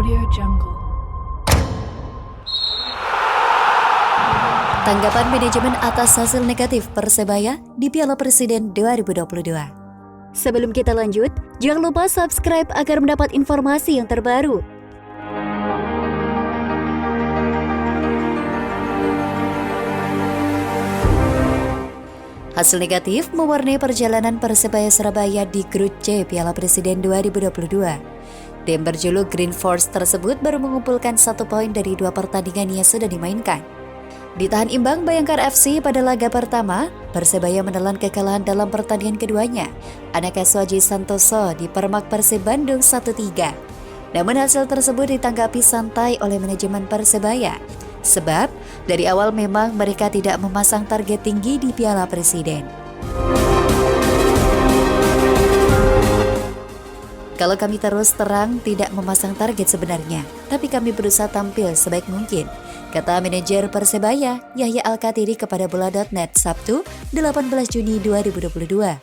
Audio Jungle. Tanggapan manajemen atas hasil negatif Persebaya di Piala Presiden 2022. Sebelum kita lanjut, jangan lupa subscribe agar mendapat informasi yang terbaru. Hasil negatif mewarnai perjalanan Persebaya Surabaya di Grup C Piala Presiden 2022. Tim berjuluk Green Force tersebut baru mengumpulkan 1 poin dari 2 pertandingan yang sudah dimainkan. Ditahan imbang Bayangkara FC pada laga pertama, Persebaya menelan kekalahan dalam pertandingan keduanya, anak asuh Aji Santoso di Permak Persib Bandung 1-3. Namun hasil tersebut ditanggapi santai oleh manajemen Persebaya, sebab dari awal memang mereka tidak memasang target tinggi di Piala Presiden. Kalau kami terus terang tidak memasang target sebenarnya, tapi kami berusaha tampil sebaik mungkin, kata manajer Persebaya Yahya Al-Katiri kepada Bola.net Sabtu 18 Juni 2022.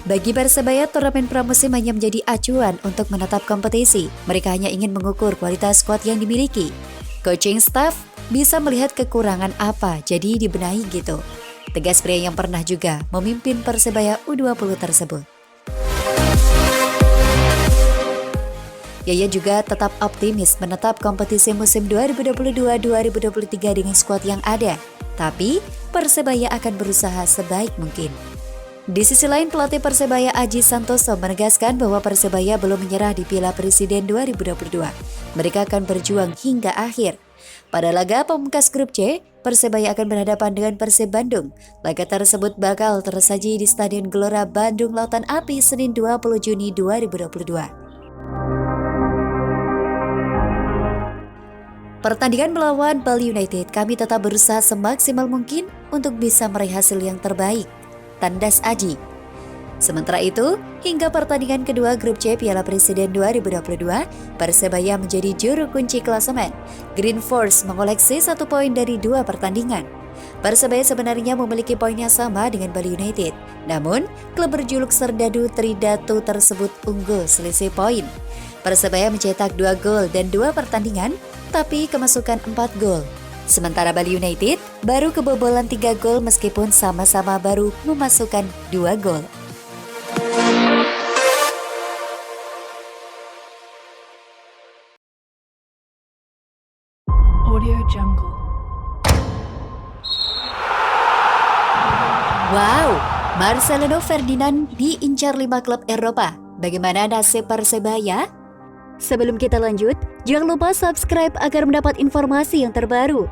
Bagi Persebaya, turnamen pramusim hanya menjadi acuan untuk menatap kompetisi. Mereka hanya ingin mengukur kualitas skuad yang dimiliki. Coaching staff bisa melihat kekurangan apa, jadi dibenahi gitu. Tegas pria yang pernah juga memimpin Persebaya U20 tersebut. Yahya juga tetap optimis menatap kompetisi musim 2022-2023 dengan skuad yang ada. Tapi, Persebaya akan berusaha sebaik mungkin. Di sisi lain, pelatih Persebaya Aji Santoso menegaskan bahwa Persebaya belum menyerah di Piala Presiden 2022. Mereka akan berjuang hingga akhir. Pada laga pemungkas Grup C, Persebaya akan berhadapan dengan Persib Bandung. Laga tersebut bakal tersaji di Stadion Gelora Bandung Lautan Api Senin 20 Juni 2022. Pertandingan melawan Bali United, kami tetap berusaha semaksimal mungkin untuk bisa meraih hasil yang terbaik, tandas Aji. Sementara itu, hingga pertandingan kedua Grup C Piala Presiden 2022, Persebaya menjadi juru kunci klasemen. Green Force mengoleksi 1 poin dari 2 pertandingan. Persebaya sebenarnya memiliki poin yang sama dengan Bali United. Namun, klub berjuluk Serdadu Tridatu tersebut unggul selisih poin. Persebaya mencetak 2 gol dan 2 pertandingan, tapi kemasukan 4 gol. Sementara Bali United baru kebobolan 3 gol meskipun sama-sama baru memasukkan 2 gol. Audio Jungle. Wow, Marcelino Ferdinand diincar 5 klub Eropa. Bagaimana nasib Persebaya? Sebelum kita lanjut, jangan lupa subscribe agar mendapat informasi yang terbaru.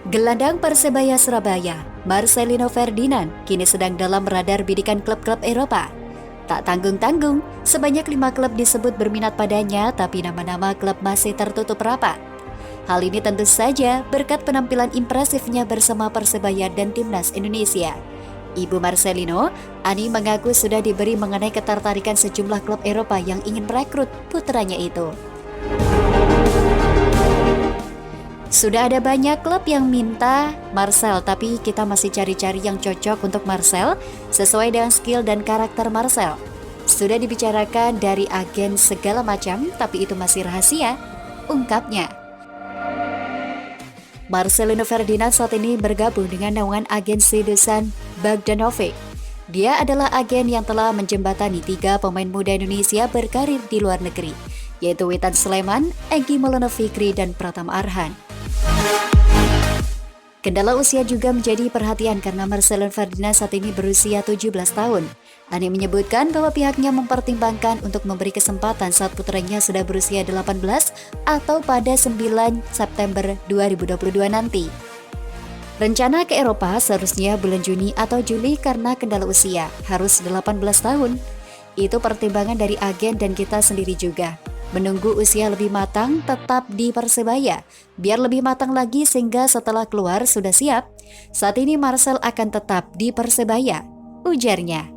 Gelandang Persebaya Surabaya, Marcelino Ferdinand, kini sedang dalam radar bidikan klub-klub Eropa. Tak tanggung-tanggung, sebanyak 5 klub disebut berminat padanya, tapi nama-nama klub masih tertutup rapat. Hal ini tentu saja berkat penampilan impresifnya bersama Persebaya dan Timnas Indonesia. Ibu Marcelino, Ani, mengaku sudah diberi mengenai ketertarikan sejumlah klub Eropa yang ingin merekrut putranya itu. Sudah ada banyak klub yang minta Marcel, tapi kita masih cari-cari yang cocok untuk Marcel sesuai dengan skill dan karakter Marcel. Sudah dibicarakan dari agen segala macam, tapi itu masih rahasia, ungkapnya. Marcelino Ferdinand saat ini bergabung dengan naungan agensi Dusan Bogdanovic. Dia adalah agen yang telah menjembatani 3 pemain muda Indonesia berkarir di luar negeri, yaitu Witan Sulaiman, Egy Maulana Fikri, dan Pratama Arhan. Kendala usia juga menjadi perhatian karena Marcelino Ferdinand saat ini berusia 17 tahun. Ani menyebutkan bahwa pihaknya mempertimbangkan untuk memberi kesempatan saat putranya sudah berusia 18 atau pada 9 September 2022 nanti. Rencana ke Eropa seharusnya bulan Juni atau Juli karena kendala usia, harus 18 tahun. Itu pertimbangan dari agen dan kita sendiri juga. Menunggu usia lebih matang tetap di Persebaya, biar lebih matang lagi sehingga setelah keluar sudah siap. Saat ini Marcel akan tetap di Persebaya, ujarnya.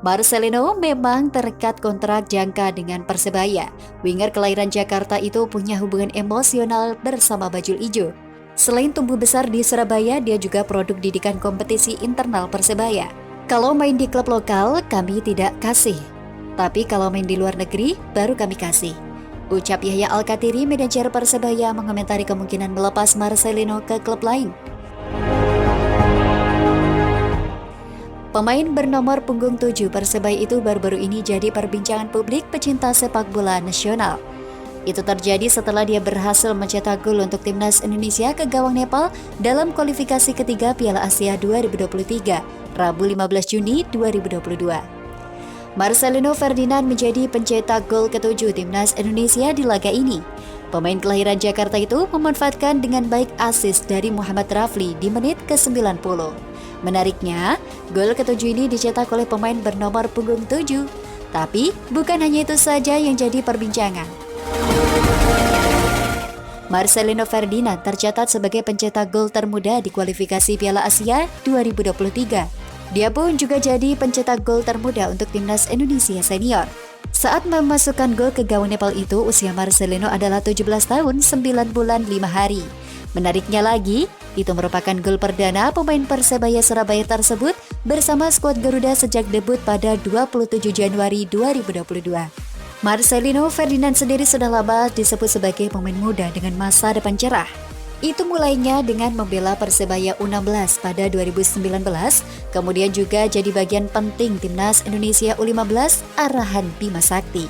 Marcelino memang terikat kontrak jangka dengan Persebaya. Winger kelahiran Jakarta itu punya hubungan emosional bersama Bajul Ijo. Selain tumbuh besar di Surabaya, dia juga produk didikan kompetisi internal Persebaya. Kalau main di klub lokal, kami tidak kasih. Tapi kalau main di luar negeri, baru kami kasih. Ucap Yahya Al-Kathiri, manajer Persebaya, mengomentari kemungkinan melepas Marcelino ke klub lain. Pemain bernomor punggung 7 Persebaya itu baru-baru ini jadi perbincangan publik pecinta sepak bola nasional. Itu terjadi setelah dia berhasil mencetak gol untuk timnas Indonesia ke gawang Nepal dalam kualifikasi ketiga Piala Asia 2023, Rabu 15 Juni 2022. Marcelino Ferdinand menjadi pencetak gol ke-7 timnas Indonesia di laga ini. Pemain kelahiran Jakarta itu memanfaatkan dengan baik assist dari Muhammad Rafli di menit ke-90. Menariknya, gol ke-7 ini dicetak oleh pemain bernomor punggung 7. Tapi, bukan hanya itu saja yang jadi perbincangan. Marcelino Ferdinand tercatat sebagai pencetak gol termuda di kualifikasi Piala Asia 2023. Dia pun juga jadi pencetak gol termuda untuk timnas Indonesia senior. Saat memasukkan gol ke gawang Nepal itu, usia Marcelino adalah 17 tahun 9 bulan 5 hari. Menariknya lagi, itu merupakan gol perdana pemain Persebaya Surabaya tersebut bersama skuad Garuda sejak debut pada 27 Januari 2022. Marcelino Ferdinand sendiri sudah lama disebut sebagai pemain muda dengan masa depan cerah. Itu mulainya dengan membela Persebaya U16 pada 2019, kemudian juga jadi bagian penting timnas Indonesia U15 arahan Bima Sakti.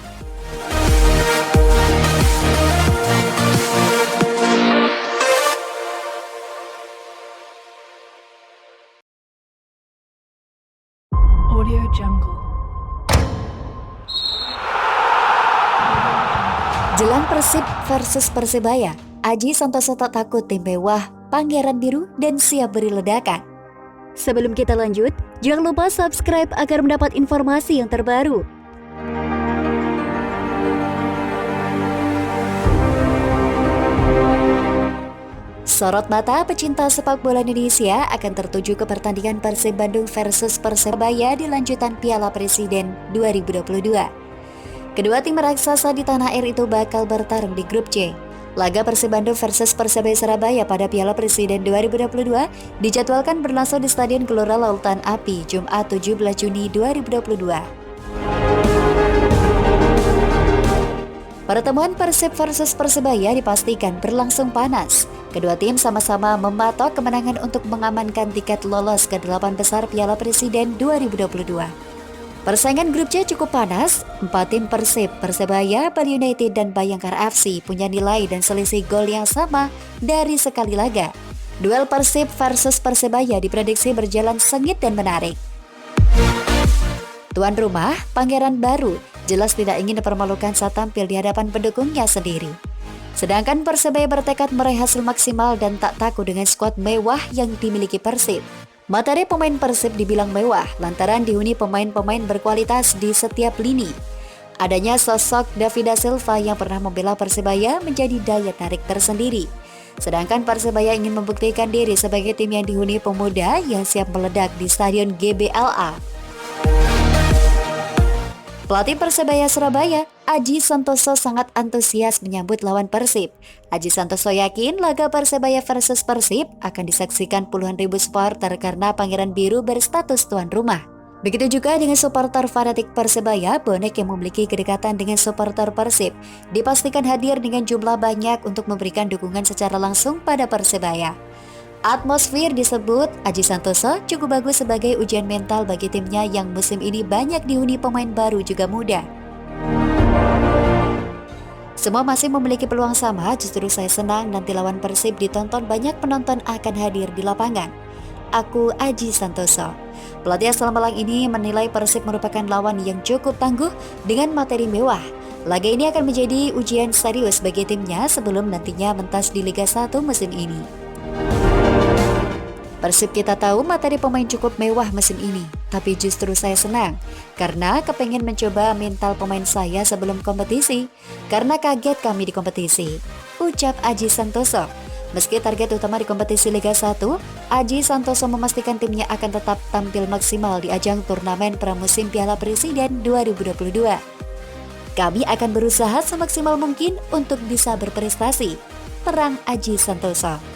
Audio Jungle. Jelang Persib versus Persebaya, Aji Santoso tak takut tim mewah, Pangeran Biru, dan siap beri ledakan. Sebelum kita lanjut, jangan lupa subscribe agar mendapat informasi yang terbaru. Sorot mata pecinta sepak bola Indonesia akan tertuju ke pertandingan Persib Bandung versus Persebaya di lanjutan Piala Presiden 2022. Kedua tim raksasa di tanah air itu bakal bertarung di grup C. Laga Persib Bandung versus Persebaya Surabaya pada Piala Presiden 2022 dijadwalkan berlangsung di Stadion Gelora Lautan Api, Jumat 17 Juni 2022. Pertemuan Persib versus Persebaya dipastikan berlangsung panas. Kedua tim sama-sama mematok kemenangan untuk mengamankan tiket lolos ke 8 besar Piala Presiden 2022. Persaingan grup C cukup panas. 4 tim Persib, Persebaya, Bali United, dan Bayangkara FC punya nilai dan selisih gol yang sama dari sekali laga. Duel Persib versus Persebaya diprediksi berjalan sengit dan menarik. Tuan rumah, Pangeran Baru, jelas tidak ingin dipermalukan saat tampil di hadapan pendukungnya sendiri. Sedangkan Persebaya bertekad meraih hasil maksimal dan tak takut dengan skuad mewah yang dimiliki Persib. Materi pemain Persib dibilang mewah lantaran dihuni pemain-pemain berkualitas di setiap lini. Adanya sosok David da Silva yang pernah membela Persebaya menjadi daya tarik tersendiri. Sedangkan Persebaya ingin membuktikan diri sebagai tim yang dihuni pemuda yang siap meledak di Stadion GBLA. Pelatih Persebaya Surabaya, Aji Santoso sangat antusias menyambut lawan Persib. Aji Santoso yakin laga Persebaya versus Persib akan disaksikan puluhan ribu supporter karena Pangeran Biru berstatus tuan rumah. Begitu juga dengan supporter fanatik Persebaya, bonek yang memiliki kedekatan dengan supporter Persib dipastikan hadir dengan jumlah banyak untuk memberikan dukungan secara langsung pada Persebaya. Atmosfer disebut Aji Santoso cukup bagus sebagai ujian mental bagi timnya yang musim ini banyak dihuni pemain baru juga muda. Semua masih memiliki peluang sama, justru saya senang nanti lawan Persib ditonton banyak penonton akan hadir di lapangan. Aku Aji Santoso. Pelatih asal Malang ini menilai Persib merupakan lawan yang cukup tangguh dengan materi mewah. Laga ini akan menjadi ujian serius bagi timnya sebelum nantinya mentas di Liga 1 musim ini. Persib kita tahu materi pemain cukup mewah musim ini, tapi justru saya senang karena kepengen mencoba mental pemain saya sebelum kompetisi, karena kaget kami di kompetisi, ucap Aji Santoso. Meski target utama di kompetisi Liga 1, Aji Santoso memastikan timnya akan tetap tampil maksimal di ajang turnamen pramusim Piala Presiden 2022. Kami akan berusaha semaksimal mungkin untuk bisa berprestasi, terang Aji Santoso.